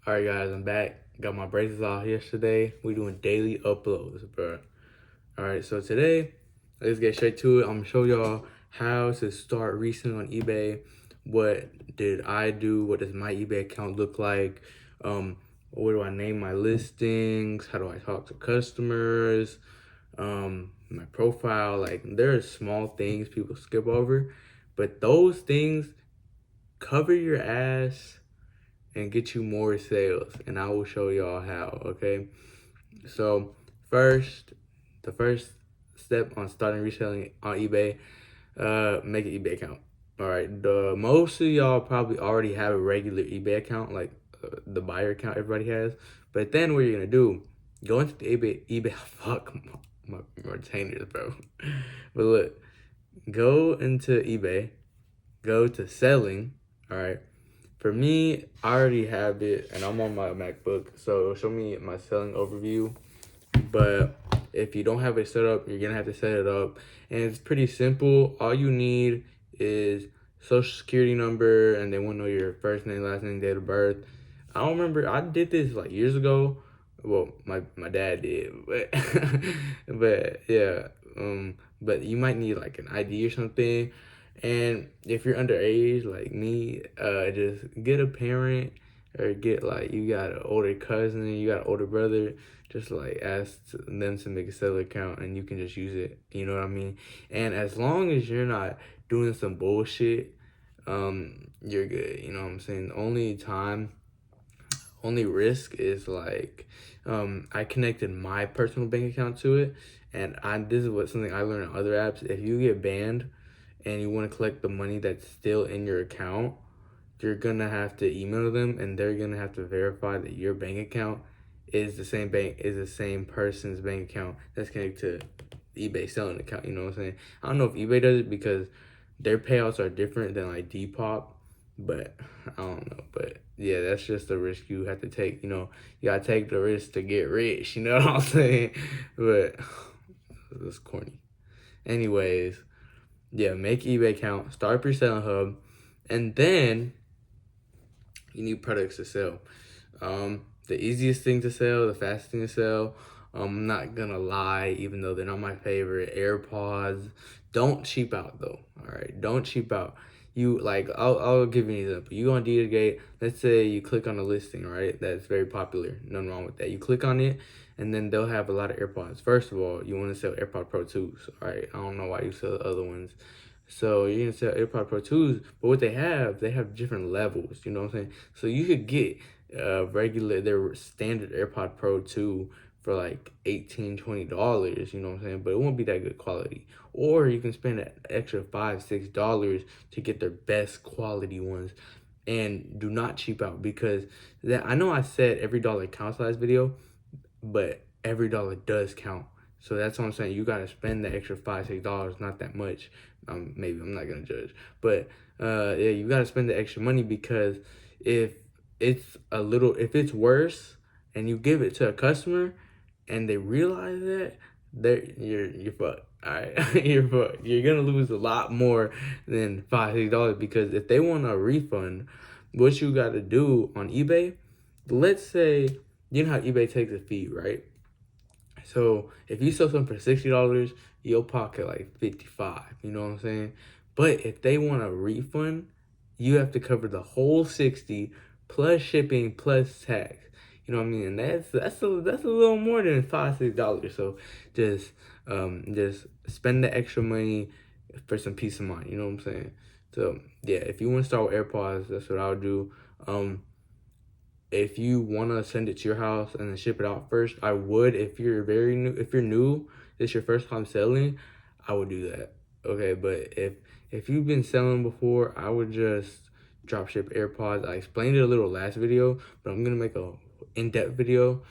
Alright guys, I'm back. Got my braces off yesterday. We doing daily uploads, bro. Alright, so today, let's get straight to it. I'm gonna show y'all how to start reselling on eBay. What did I do? What does my eBay account look like? What do I name my listings? How do I talk to customers? My profile, like there are small things people skip over, but those things cover your ass and get you more sales, and I will show y'all how. Okay, so the first step on starting reselling on eBay, make an eBay account. All right, the most of y'all probably already have a regular eBay account, like the buyer account everybody has. But then what you're gonna do, go into the eBay fuck my retainers, bro. But look, go into eBay, go to selling. All right, for me, I already have it, and I'm on my MacBook, so it'll show me my selling overview. But if you don't have it set up, you're gonna have to set it up, and it's pretty simple. All you need is social security number, and they want to know your first name, last name, date of birth. I don't remember. I did this like years ago. Well, my dad did, but but yeah. But you might need like an ID or something. And if you're underage like me, just get a parent, or get like you got an older cousin, you got an older brother, just like ask them to make a seller account and you can just use it. You know what I mean? And as long as you're not doing some bullshit, you're good. You know what I'm saying? The only risk is like, I connected my personal bank account to it, and this is something I learned on other apps. If you get banned and you want to collect the money that's still in your account, you're gonna have to email them, and they're gonna have to verify that your bank account is the same person's bank account that's connected to eBay selling account. You know what I'm saying? I don't know if eBay does it because their payouts are different than like Depop, but I don't know. But yeah, that's just the risk you have to take. You know, you gotta take the risk to get rich. You know what I'm saying? But it's corny. Anyways, yeah, make eBay account, start up your selling hub, and then you need products to sell. The easiest thing to sell, the fastest thing to sell, I'm not gonna lie, even though they're not my favorite, AirPods. Don't cheap out though, all right? Don't cheap out. You like, I'll give you an example. You go on DataGate, let's say you click on a listing, right? That's very popular, nothing wrong with that. You click on it, and then they'll have a lot of AirPods. First of all, you wanna sell AirPod Pro 2s, all right? I don't know why you sell the other ones. So you're gonna sell AirPod Pro 2s, but what they have different levels, you know what I'm saying? So you could get their standard AirPod Pro 2 for like $18-20, you know what I'm saying? But it won't be that good quality. Or you can spend an extra $5-6 to get their best quality ones. And do not cheap out, because I know I said every dollar counts last video, but every dollar does count. So that's what I'm saying. You gotta spend the extra $5-6, not that much. Maybe I'm not gonna judge, but yeah, you gotta spend the extra money, because if it's worse and you give it to a customer and they realize that, you're fucked. All right, you're fucked. You're gonna lose a lot more than $5-6, because if they want a refund, what you gotta do on eBay, let's say, you know how eBay takes a fee, right? So if you sell something for $60, you'll pocket like 55. You know what I'm saying? But if they want a refund, you have to cover the whole 60 plus shipping plus tax. You know what I mean? And that's a little more than $5-6. So just spend the extra money for some peace of mind. You know what I'm saying? So yeah, if you want to start with AirPods, that's what I would do. If you want to send it to your house and then ship it out first, I would. If you're new, it's your first time selling, I would do that. Okay, but if you've been selling before, I would just drop ship AirPods. I explained it a little last video, but I'm gonna make a in-depth video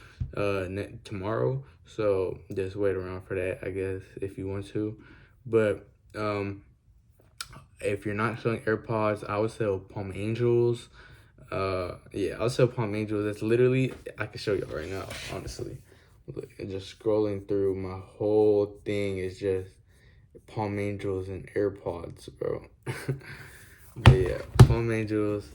tomorrow. So just wait around for that, I guess, if you want to. But if you're not selling AirPods, I would sell Palm Angels. Yeah, I'll sell Palm Angels. That's literally, I can show you right now, honestly. Look, just scrolling through, my whole thing is just Palm Angels and AirPods, bro. But yeah, Palm Angels,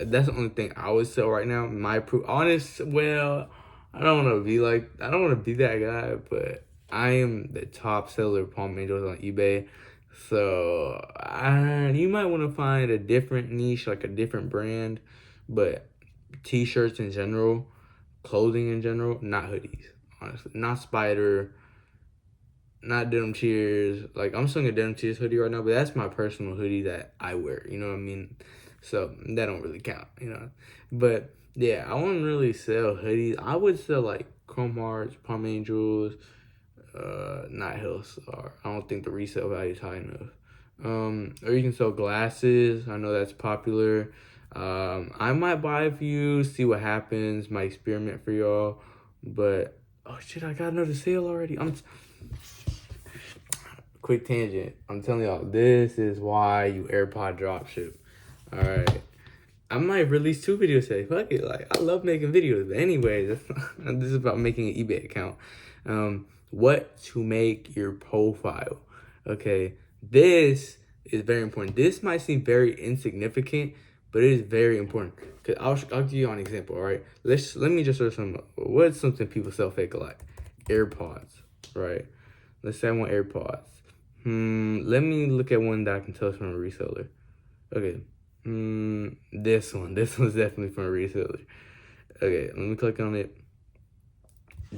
That's the only thing I would sell right now. My honest, well, I don't want to be like, I don't want to be that guy, but I am the top seller of palm angels on eBay. So you might want to find a different niche, like a different brand, but t-shirts in general, clothing in general, not hoodies, honestly, not Spider, not Denim Cheers. Like, I'm selling a Denim Cheers hoodie right now, but that's my personal hoodie that I wear. You know what I mean? So that don't really count. You know, but yeah, I wouldn't really sell hoodies. I would sell like Chrome Hearts, Palm Angels, not Hillstar. I don't think the resale value is high enough. Or you can sell glasses. I know that's popular. I might buy a few, see what happens. Might experiment for y'all. But oh shit, I got another sale already. Quick tangent. I'm telling y'all, this is why you AirPod dropship. All right. I might release 2 videos today. Fuck it. Like, I love making videos. But anyway, this is about making an eBay account. What to make your profile. Okay. This is very important. This might seem very insignificant, but it is very important. Cause I'll give you an example. All right. Let me just search some. What's something people sell fake a lot? AirPods. Right. Let's say I want AirPods. Let me look at one that I can tell is from a reseller. Okay. This one. This one's definitely from a reseller. Okay, let me click on it.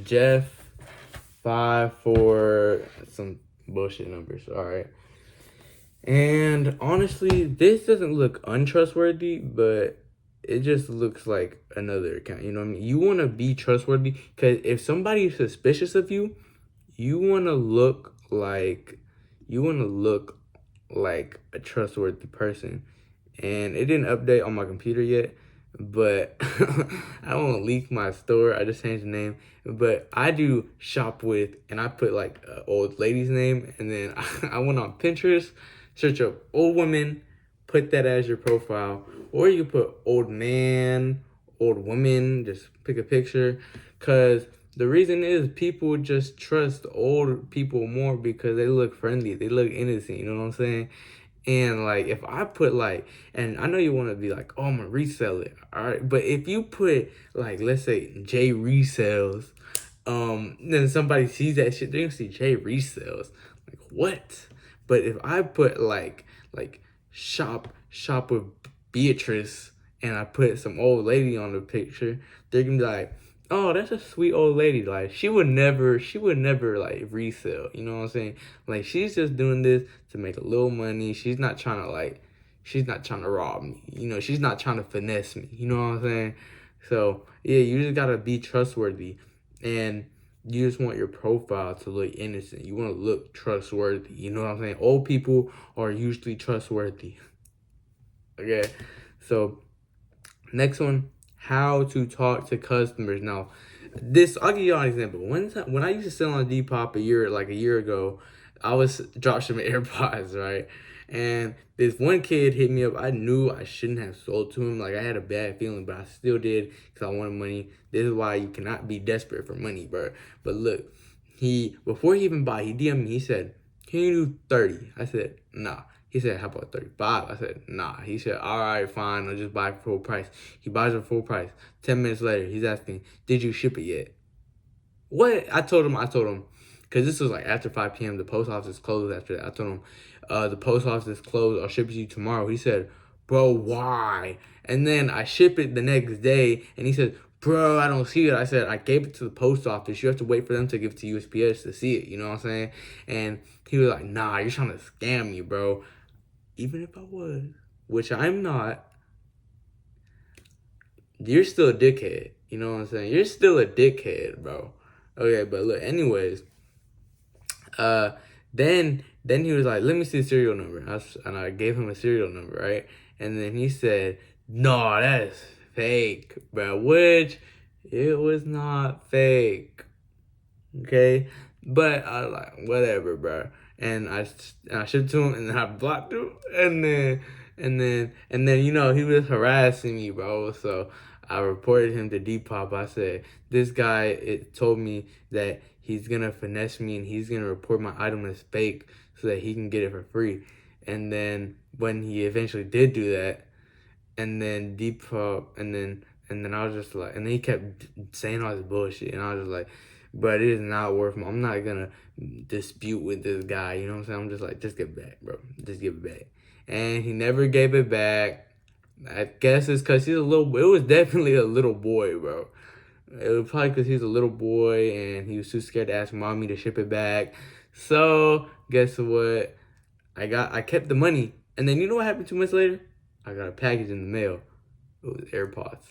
Jeff 54 some bullshit numbers. All right. And honestly, this doesn't look untrustworthy, but it just looks like another account. You know what I mean? You want to be trustworthy because if somebody is suspicious of you, you want to look like a trustworthy person. And it didn't update on my computer yet, but I don't want to leak my store. I just changed the name, but I do shop with, and I put like an old lady's name, and then I went on Pinterest, search up old women, put that as your profile, or you put old man, old woman, just pick a picture, because the reason is people just trust old people more because they look friendly, they look innocent, you know what I'm saying? And like, if I put like, and I know you want to be like, oh, I'm gonna resell it, all right? But if you put like, let's say J resells, then somebody sees that shit, they're gonna see J resells. Like, what? But if I put like shop with Beatrice, and I put some old lady on the picture, they're gonna be like, oh, that's a sweet old lady. Like, she would never like resell. You know what I'm saying? Like, she's just doing this to make a little money. She's not trying to rob me. You know, she's not trying to finesse me. You know what I'm saying? So yeah, you just gotta be trustworthy, and you just want your profile to look innocent. You want to look trustworthy. You know what I'm saying? Old people are usually trustworthy. Okay, so next one, how to talk to customers. Now, I'll give you an example. When I used to sell on Depop a year ago, I was dropshipping AirPods, right? And this one kid hit me up. I knew I shouldn't have sold to him. Like, I had a bad feeling, but I still did because I wanted money. This is why you cannot be desperate for money, bro. But look, before he even bought, he DM'd me. He said, "Can you do 30?" I said, "Nah." He said, "How about 35?" I said, "Nah." He said, "All right, fine. I'll just buy it for full price." He buys it for full price. 10 minutes later, he's asking, "Did you ship it yet?" What? I told him, because this was like after 5 p.m. The post office closed after that. I told him, the post office is closed. I'll ship it to you tomorrow. He said, "Bro, why?" And then I ship it the next day, and he said, "Bro, I don't see it." I said, "I gave it to the post office. You have to wait for them to give it to USPS to see it." You know what I'm saying? And he was like, "Nah, you're trying to scam me, bro." Even if I was, which I'm not, you're still a dickhead. You know what I'm saying? You're still a dickhead, bro. Okay, but look, anyways, uh, then he was like, "Let me see the serial number." And I gave him a serial number, right? And then he said, "No, that's fake, bro." Which it was not fake. Okay, but I was like, whatever, bro. And I shipped to him, and then I blocked him, and then you know, he was harassing me, bro. So I reported him to Depop. I said, this guy, it told me that he's gonna finesse me, and he's gonna report my item as fake so that he can get it for free. And then when he eventually did do that, and then and then I was just like, and then he kept saying all this bullshit, and I was just like, but it is not worth it. I'm not gonna dispute with this guy, you know what I'm saying? I'm just like, just give it back, bro. Just give it back. And he never gave it back. I guess it's because he's a little, it was definitely a little boy, bro. It was probably because he's a little boy and he was too scared to ask mommy to ship it back. So, guess what? I kept the money. And then you know what happened 2 months later? I got a package in the mail. It was AirPods.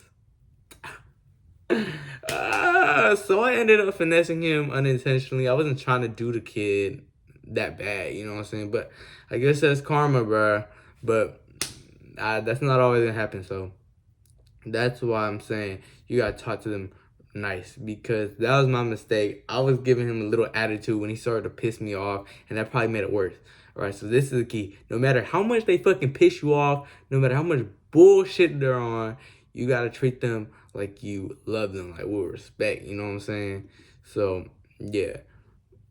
So I ended up finessing him unintentionally. I wasn't trying to do the kid that bad, you know what I'm saying? But I guess that's karma, bro. But that's not always gonna happen. So that's why I'm saying you gotta talk to them nice, because that was my mistake. I was giving him a little attitude when he started to piss me off, and that probably made it worse. All right, so this is the key. No matter how much they fucking piss you off, no matter how much bullshit they're on, you gotta treat them like you love them, like with respect. You know what I'm saying? So yeah.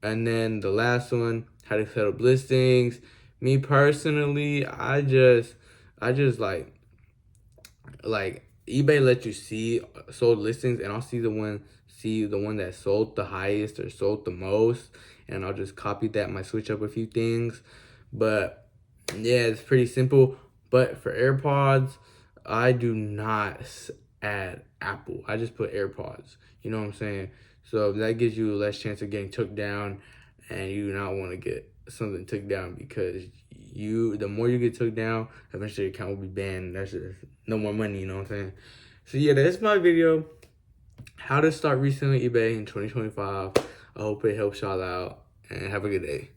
And then the last one, how to set up listings. Me personally, I just like eBay lets you see sold listings, and I'll see the one that sold the highest or sold the most, and I'll just copy that, might switch up a few things. But yeah, it's pretty simple. But for AirPods, I do not add Apple. I just put AirPods. You know what I'm saying? So that gives you less chance of getting took down, and you do not want to get something took down, because the more you get took down, eventually your account will be banned. That's just no more money, you know what I'm saying? So yeah, that's my video. How to start reselling eBay in 2025. I hope it helps y'all out, and have a good day.